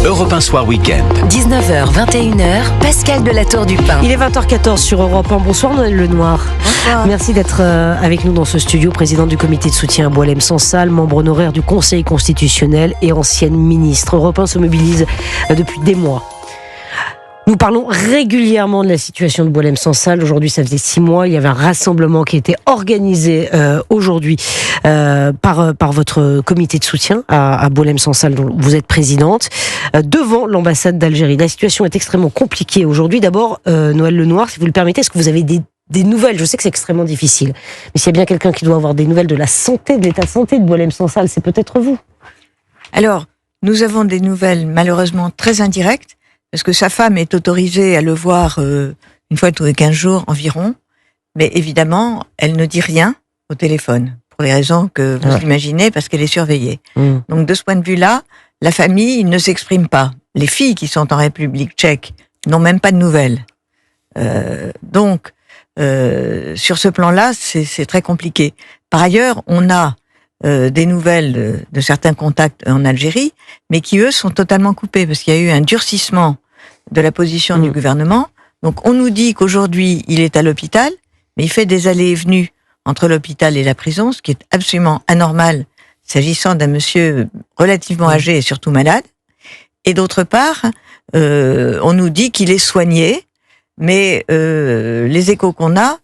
Europe 1 Soir Week-end. 19h, 21h, Pascal de la Tour du Pin. Il est 20h14 sur Europe 1. Bonsoir Noël Lenoir. Bonsoir. Merci d'être avec nous dans ce studio. Président du comité de soutien à Boualem Sansal, membre honoraire du Conseil constitutionnel et ancienne ministre. Europe 1 se mobilise depuis des mois. Nous parlons régulièrement de la situation de Boualem Sansal. Aujourd'hui, ça faisait 6 mois. Il y avait un rassemblement qui était organisé aujourd'hui par votre comité de soutien à Boualem Sansal, dont vous êtes présidente, devant l'ambassade d'Algérie. La situation est extrêmement compliquée aujourd'hui. D'abord, Noël Lenoir, si vous le permettez, est-ce que vous avez des nouvelles? Je sais que c'est extrêmement difficile, mais s'il y a bien quelqu'un qui doit avoir des nouvelles de la santé, de l'état de santé de Boualem Sansal, c'est peut-être vous. Alors, nous avons des nouvelles malheureusement très indirectes, parce que sa femme est autorisée à le voir une fois tous les 15 jours environ, mais évidemment, elle ne dit rien au téléphone, pour les raisons que vous imaginez, parce qu'elle est surveillée. Donc de ce point de vue-là, la famille ne s'exprime pas. Les filles qui sont en République tchèque n'ont même pas de nouvelles. Donc, sur ce plan-là, c'est très compliqué. Par ailleurs, on a des nouvelles de certains contacts en Algérie, mais qui, eux, sont totalement coupés, parce qu'il y a eu un durcissement de la position du gouvernement. Donc, on nous dit qu'aujourd'hui, il est à l'hôpital, mais il fait des allées et venues entre l'hôpital et la prison, ce qui est absolument anormal, s'agissant d'un monsieur relativement âgé et surtout malade. Et d'autre part, on nous dit qu'il est soigné, mais les échos qu'on a,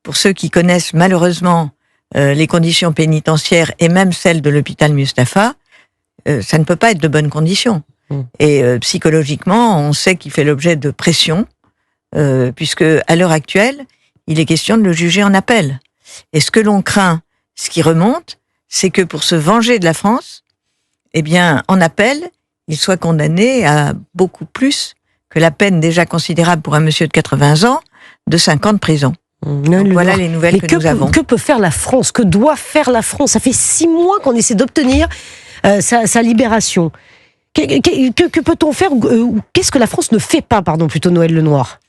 pour ceux qui connaissent malheureusement les conditions pénitentiaires et même celles de l'hôpital Mustapha, ça ne peut pas être de bonnes conditions. Et psychologiquement, on sait qu'il fait l'objet de pression, puisque à l'heure actuelle, il est question de le juger en appel. Et ce que l'on craint, ce qui remonte, c'est que pour se venger de la France, eh bien, en appel, il soit condamné à beaucoup plus que la peine déjà considérable pour un monsieur de 80 ans de 5 ans de prison. Donc, voilà les nouvelles que nous avons. Que peut faire la France? Que doit faire la France? Ça fait 6 mois qu'on essaie d'obtenir sa libération. Que peut-on faire? Qu'est-ce que la France ne fait pas, plutôt Noël Lenoir?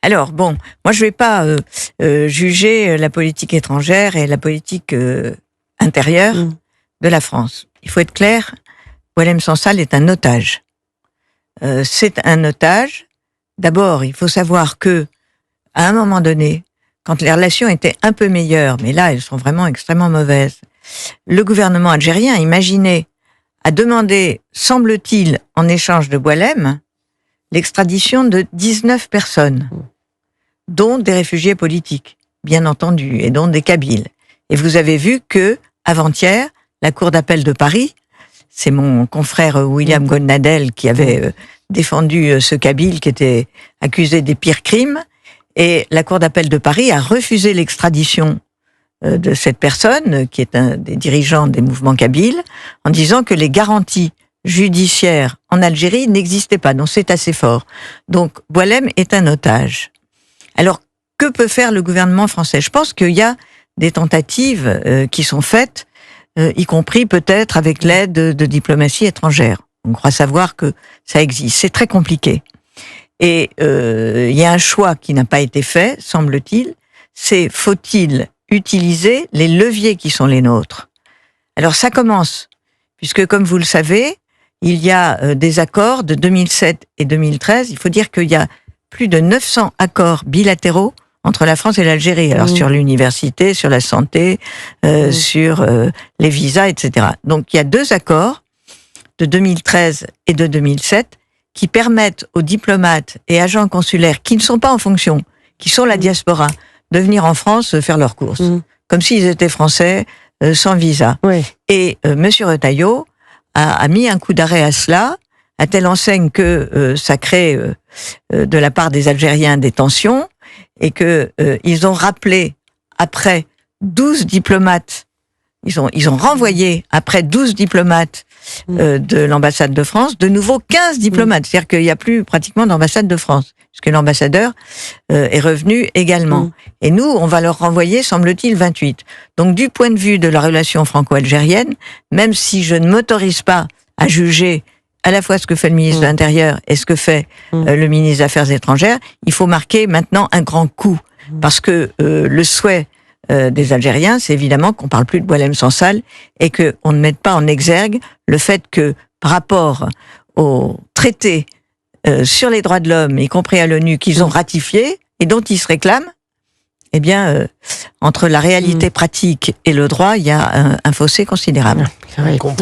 Alors, bon, moi je ne vais pas juger la politique étrangère et la politique intérieure de la France. Il faut être clair, Boualem Sansal est un otage. C'est un otage. D'abord, il faut savoir que, à un moment donné, quand les relations étaient un peu meilleures, mais là, elles sont vraiment extrêmement mauvaises, le gouvernement algérien, imaginez, a demandé, semble-t-il, en échange de Boualem, l'extradition de 19 personnes, dont des réfugiés politiques, bien entendu, et dont des Kabyles. Et vous avez vu que, avant-hier, la Cour d'appel de Paris, c'est mon confrère William Goldnadel qui avait défendu ce Kabyle qui était accusé des pires crimes, et la Cour d'appel de Paris a refusé l'extradition de cette personne, qui est un des dirigeants des mouvements kabyles, en disant que les garanties judiciaires en Algérie n'existaient pas. Donc c'est assez fort. Donc Boualem est un otage. Alors, que peut faire le gouvernement français? Je pense qu'il y a des tentatives qui sont faites, y compris peut-être avec l'aide de diplomatie étrangère. On croit savoir que ça existe. C'est très compliqué. Et il y a un choix qui n'a pas été fait, semble-t-il, c'est faut-il utiliser les leviers qui sont les nôtres? Alors ça commence, puisque comme vous le savez, il y a des accords de 2007 et 2013, il faut dire qu'il y a plus de 900 accords bilatéraux entre la France et l'Algérie, alors sur l'université, sur la santé, sur les visas, etc. Donc il y a 2 accords de 2013 et de 2007 qui permettent aux diplomates et agents consulaires qui ne sont pas en fonction, qui sont la diaspora, de venir en France faire leurs courses, comme s'ils étaient français, sans visa. Et Monsieur Retailleau a mis un coup d'arrêt à cela, à telle enseigne que ça crée de la part des Algériens des tensions, et que ils ont rappelé après 12 diplomates, ils ont renvoyé après 12 diplomates de l'ambassade de France, de nouveau 15 diplomates. C'est-à-dire qu'il n'y a plus pratiquement d'ambassade de France, puisque l'ambassadeur est revenu également. Et nous, on va leur renvoyer, semble-t-il, 28. Donc, du point de vue de la relation franco-algérienne, même si je ne m'autorise pas à juger à la fois ce que fait le ministre de l'Intérieur et ce que fait le ministre des Affaires étrangères, il faut marquer maintenant un grand coup. Parce que le souhait des Algériens, c'est évidemment qu'on parle plus de Boualem Sansal et qu'on ne mette pas en exergue le fait que, par rapport aux traités sur les droits de l'homme, y compris à l'ONU, qu'ils ont ratifiés et dont ils se réclament, eh bien, entre la réalité pratique et le droit, il y a un fossé considérable.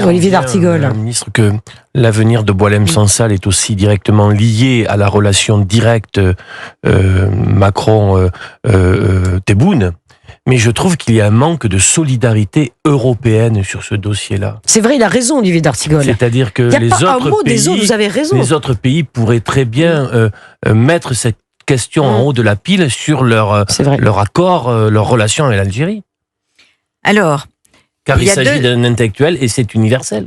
Olivier d'Artigol. Madame la ministre, que l'avenir de Boualem-Sansal est aussi directement lié à la relation directe Macron-Tebboune. Mais je trouve qu'il y a un manque de solidarité européenne sur ce dossier-là. C'est vrai, il a raison, Olivier d'Artigol. C'est-à-dire que Il n'y a pas un mot des autres, vous avez raison. les autres pays pourraient très bien mettre cette question en haut de la pile sur leur accord, leur relation avec l'Algérie. Alors, car il s'agit d'un intellectuel et c'est universel.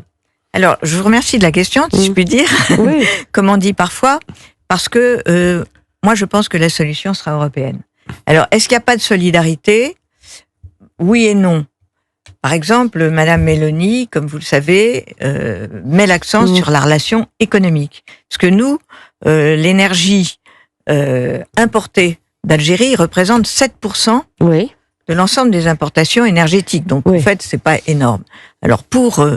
Alors, je vous remercie de la question, si je puis dire, comme on dit parfois, parce que moi, je pense que la solution sera européenne. Alors, est-ce qu'il n'y a pas de solidarité ? Oui et non. Par exemple, Madame Meloni, comme vous le savez, met l'accent sur la relation économique. Parce que nous, l'énergie importée d'Algérie représente 7% de l'ensemble des importations énergétiques. Donc, en fait, c'est pas énorme. Alors, pour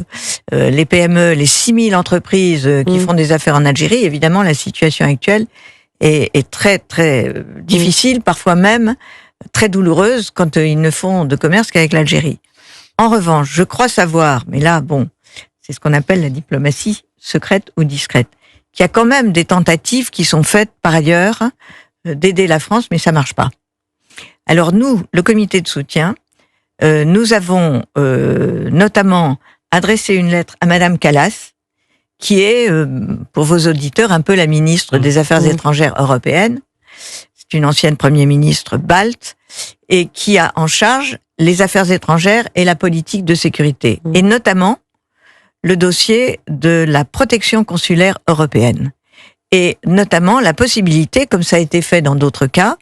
les PME, les 6000 entreprises qui font des affaires en Algérie, évidemment, la situation actuelle est très, très difficile, parfois même très douloureuse quand ils ne font de commerce qu'avec l'Algérie. En revanche, je crois savoir, mais là, bon, c'est ce qu'on appelle la diplomatie secrète ou discrète, qu'il y a quand même des tentatives qui sont faites par ailleurs d'aider la France, mais ça marche pas. Alors nous, le comité de soutien, nous avons notamment adressé une lettre à Madame Kallas, qui est, pour vos auditeurs, un peu la ministre des Affaires étrangères européennes. C'est une ancienne Premier ministre balte, et qui a en charge les affaires étrangères et la politique de sécurité, et notamment le dossier de la protection consulaire européenne, et notamment la possibilité, comme ça a été fait dans d'autres cas,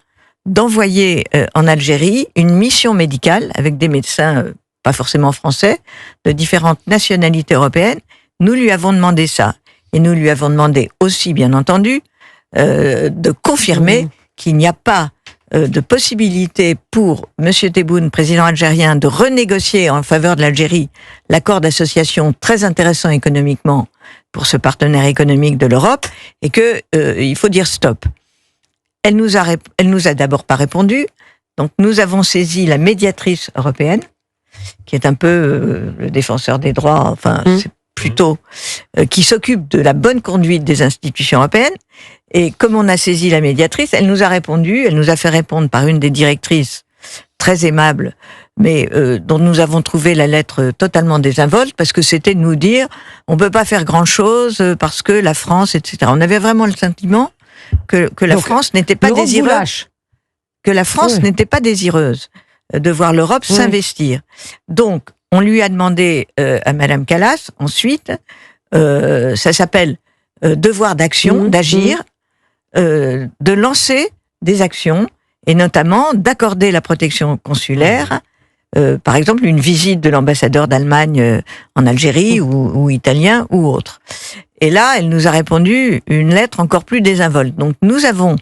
d'envoyer en Algérie une mission médicale avec des médecins, pas forcément français, de différentes nationalités européennes. Nous lui avons demandé ça, et nous lui avons demandé aussi, bien entendu, de confirmer qu'il n'y a pas de possibilité pour M. Tebboune, président algérien, de renégocier en faveur de l'Algérie l'accord d'association très intéressant économiquement pour ce partenaire économique de l'Europe, et que il faut dire stop. Elle nous a d'abord pas répondu, donc nous avons saisi la médiatrice européenne, qui est un peu le défenseur des droits, enfin c'est plutôt qui s'occupe de la bonne conduite des institutions européennes. Et comme on a saisi la médiatrice, elle nous a répondu, elle nous a fait répondre par une des directrices très aimable, mais dont nous avons trouvé la lettre totalement désinvolte, parce que c'était de nous dire on peut pas faire grand-chose parce que la France, etc. On avait vraiment le sentiment que la France n'était pas désireuse, n'était pas désireuse de voir l'Europe s'investir. Donc, on lui a demandé à Madame Kallas, ensuite, ça s'appelle devoir d'action, d'agir, de lancer des actions, et notamment d'accorder la protection consulaire, par exemple une visite de l'ambassadeur d'Allemagne en Algérie, ou italien, ou autre. Et là, elle nous a répondu une lettre encore plus désinvolte. Donc nous avons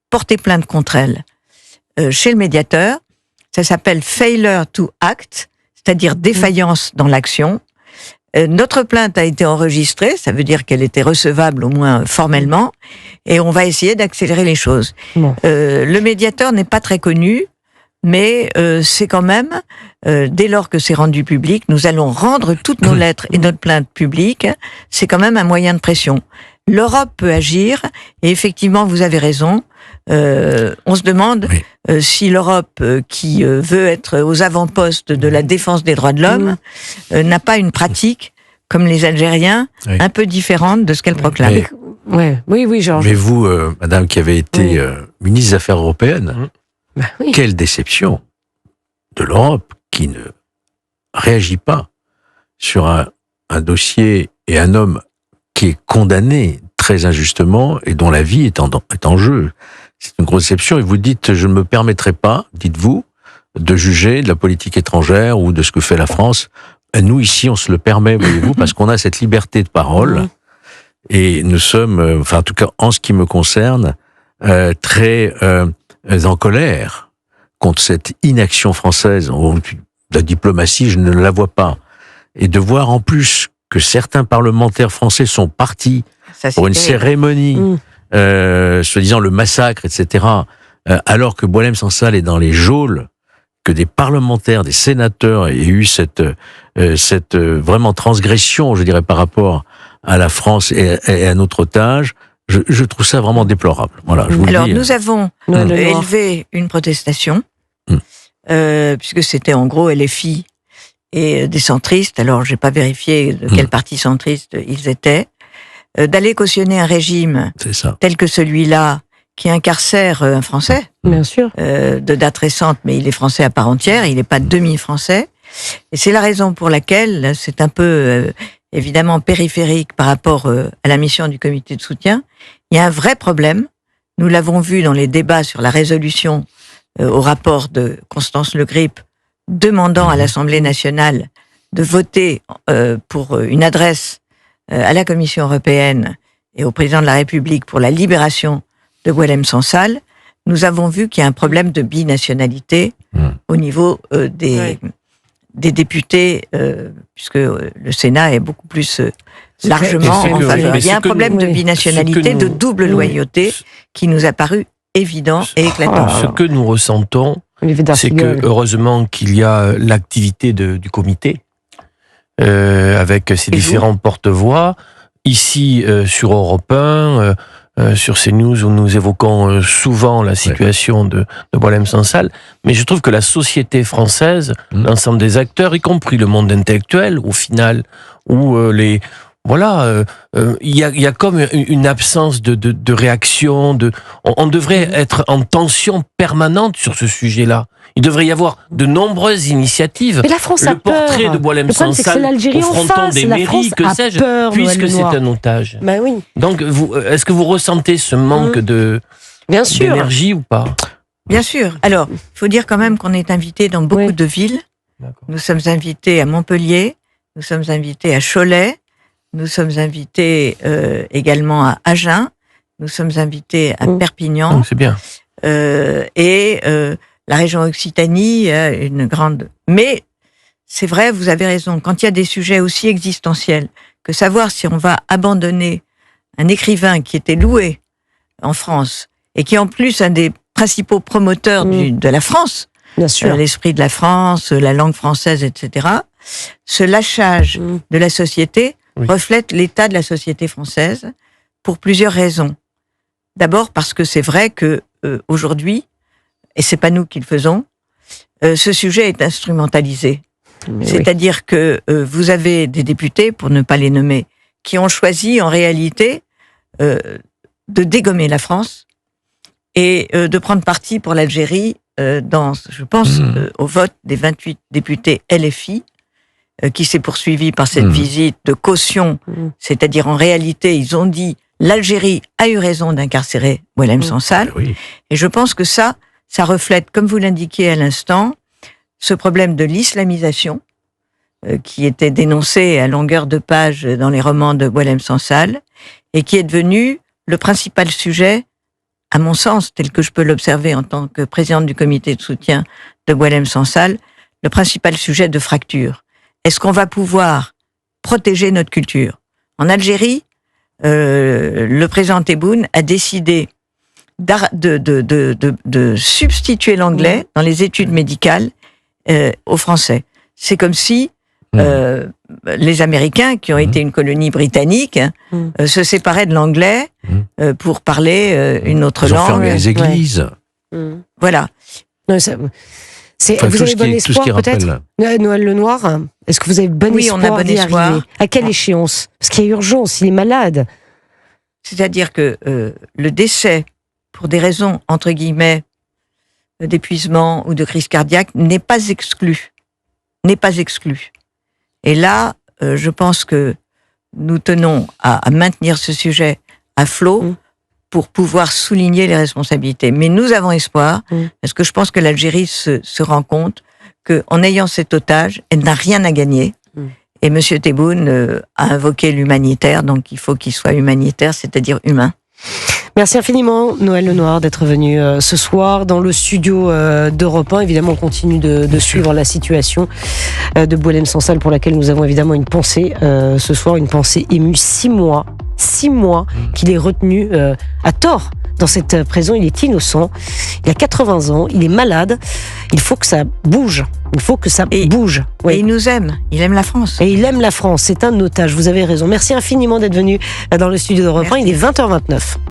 porté plainte contre elle chez le médiateur. Ça s'appelle failure to act, c'est-à-dire défaillance dans l'action. Notre plainte a été enregistrée, ça veut dire qu'elle était recevable au moins formellement, et on va essayer d'accélérer les choses. Le médiateur n'est pas très connu, mais c'est quand même, dès lors que c'est rendu public, nous allons rendre toutes nos lettres et notre plainte publique, c'est quand même un moyen de pression. L'Europe peut agir, et effectivement, vous avez raison, on se demande si l'Europe, qui veut être aux avant-postes de la défense des droits de l'homme, n'a pas une pratique, comme les Algériens, un peu différente de ce qu'elle proclame. Oui, Georges. Mais vous, madame, qui avez été ministre des Affaires européennes, quelle déception de l'Europe qui ne réagit pas sur un dossier et un homme qui est condamné très injustement et dont la vie est en jeu. C'est une grosse déception, et vous dites, je ne me permettrai pas, dites-vous, de juger de la politique étrangère ou de ce que fait la France. Nous, ici, on se le permet, voyez-vous, parce qu'on a cette liberté de parole, et nous sommes, enfin, en tout cas, en ce qui me concerne, très en colère contre cette inaction française. La diplomatie, je ne la vois pas. Et de voir en plus que certains parlementaires français sont partis pour une cérémonie, soi-disant le massacre, etc., alors que Boualem Sansal est dans les geôles, que des parlementaires, des sénateurs aient eu cette vraiment transgression, je dirais, par rapport à la France et à notre otage, je trouve ça vraiment déplorable. Voilà, je vous Alors, le dis. nous avons élevé une protestation, puisque c'était en gros LFI et des centristes, alors j'ai pas vérifié de quel parti centriste ils étaient, d'aller cautionner un régime tel que celui-là, qui incarcère un Français, bien sûr, de date récente, mais il est français à part entière, il n'est pas demi-français. Et c'est la raison pour laquelle, c'est un peu évidemment périphérique par rapport à la mission du comité de soutien, il y a un vrai problème. Nous l'avons vu dans les débats sur la résolution au rapport de Constance Le Grip, demandant à l'Assemblée nationale de voter pour une adresse à la Commission européenne et au président de la République pour la libération de Boualem Sansal. Nous avons vu qu'il y a un problème de binationalité au niveau des députés, puisque le Sénat est beaucoup plus largement en faveur. Il y a un problème de binationalité, de double loyauté, qui nous a paru évident et éclatant. Ce que nous ressentons, c'est que heureusement qu'il y a l'activité du comité, avec ses différents porte-voix, ici sur Europe 1, sur CNews, où nous évoquons souvent la situation de Boualem Sansal, mais je trouve que la société française, l'ensemble des acteurs, y compris le monde intellectuel, au final, où il y a comme une absence de réaction, on devrait être en tension permanente sur ce sujet-là. Il devrait y avoir de nombreuses initiatives. Mais la France a peur. Le portrait de Boualem Sansal au fronton des mairies, que sais-je, puisque c'est un otage. Ben oui. Donc, est-ce que vous ressentez ce manque d'énergie ou pas? Bien sûr. Alors, il faut dire quand même qu'on est invité dans beaucoup de villes. Nous sommes invités à Montpellier, nous sommes invités à Cholet, nous sommes invités également à Agen, nous sommes invités à Perpignan. C'est bien. La région Occitanie, une grande... Mais c'est vrai, vous avez raison, quand il y a des sujets aussi existentiels, que savoir si on va abandonner un écrivain qui était loué en France, et qui est en plus un des principaux promoteurs de la France, bien sûr, l'esprit de la France, la langue française, etc., ce lâchage de la société reflète l'état de la société française pour plusieurs raisons. D'abord parce que c'est vrai que aujourd'hui, et c'est pas nous qui le faisons, ce sujet est instrumentalisé. C'est-à-dire que vous avez des députés, pour ne pas les nommer, qui ont choisi en réalité de dégommer la France et de prendre parti pour l'Algérie dans, je pense, au vote des 28 députés LFI, qui s'est poursuivi par cette visite de caution, c'est-à-dire en réalité, ils ont dit l'Algérie a eu raison d'incarcérer Boualem Sansal, et je pense que ça reflète, comme vous l'indiquiez à l'instant, ce problème de l'islamisation qui était dénoncé à longueur de page dans les romans de Boualem Sansal et qui est devenu le principal sujet, à mon sens, tel que je peux l'observer en tant que présidente du comité de soutien de Boualem Sansal, le principal sujet de fracture. Est-ce qu'on va pouvoir protéger notre culture? En Algérie, le président Tebboune a décidé de substituer l'anglais dans les études médicales au français. C'est comme si les Américains, qui ont été une colonie britannique, se séparaient de l'anglais pour parler une autre langue. Ils ont fermé les églises. Voilà. Non, vous avez bon espoir peut-être, Noël Lenoir? Est-ce que vous avez bon espoir on a bon espoir. Arriver? À quelle échéance? Parce qu'il y a urgence, il est malade. C'est-à-dire que le décès, pour des raisons, entre guillemets, d'épuisement ou de crise cardiaque, n'est pas exclu. N'est pas exclu. Et là, je pense que nous tenons à maintenir ce sujet à flot pour pouvoir souligner les responsabilités. Mais nous avons espoir, parce que je pense que l'Algérie se rend compte qu'en ayant cet otage, elle n'a rien à gagner. Et M. Tebboune a invoqué l'humanitaire, donc il faut qu'il soit humanitaire, c'est-à-dire humain. Merci infiniment, Noël Lenoir, d'être venu ce soir dans le studio d'Europe 1. Évidemment, on continue de suivre la situation de Boualem Sansal, pour laquelle nous avons évidemment une pensée ce soir, une pensée émue. 6 mois qu'il est retenu à tort dans cette prison. Il est innocent, il a 80 ans, il est malade. Il faut que ça bouge. Il faut que ça bouge. Oui. Et il nous aime. Il aime la France. Et il aime la France. C'est un otage. Vous avez raison. Merci infiniment d'être venu dans le studio d'Europe 1. Il est 20h29.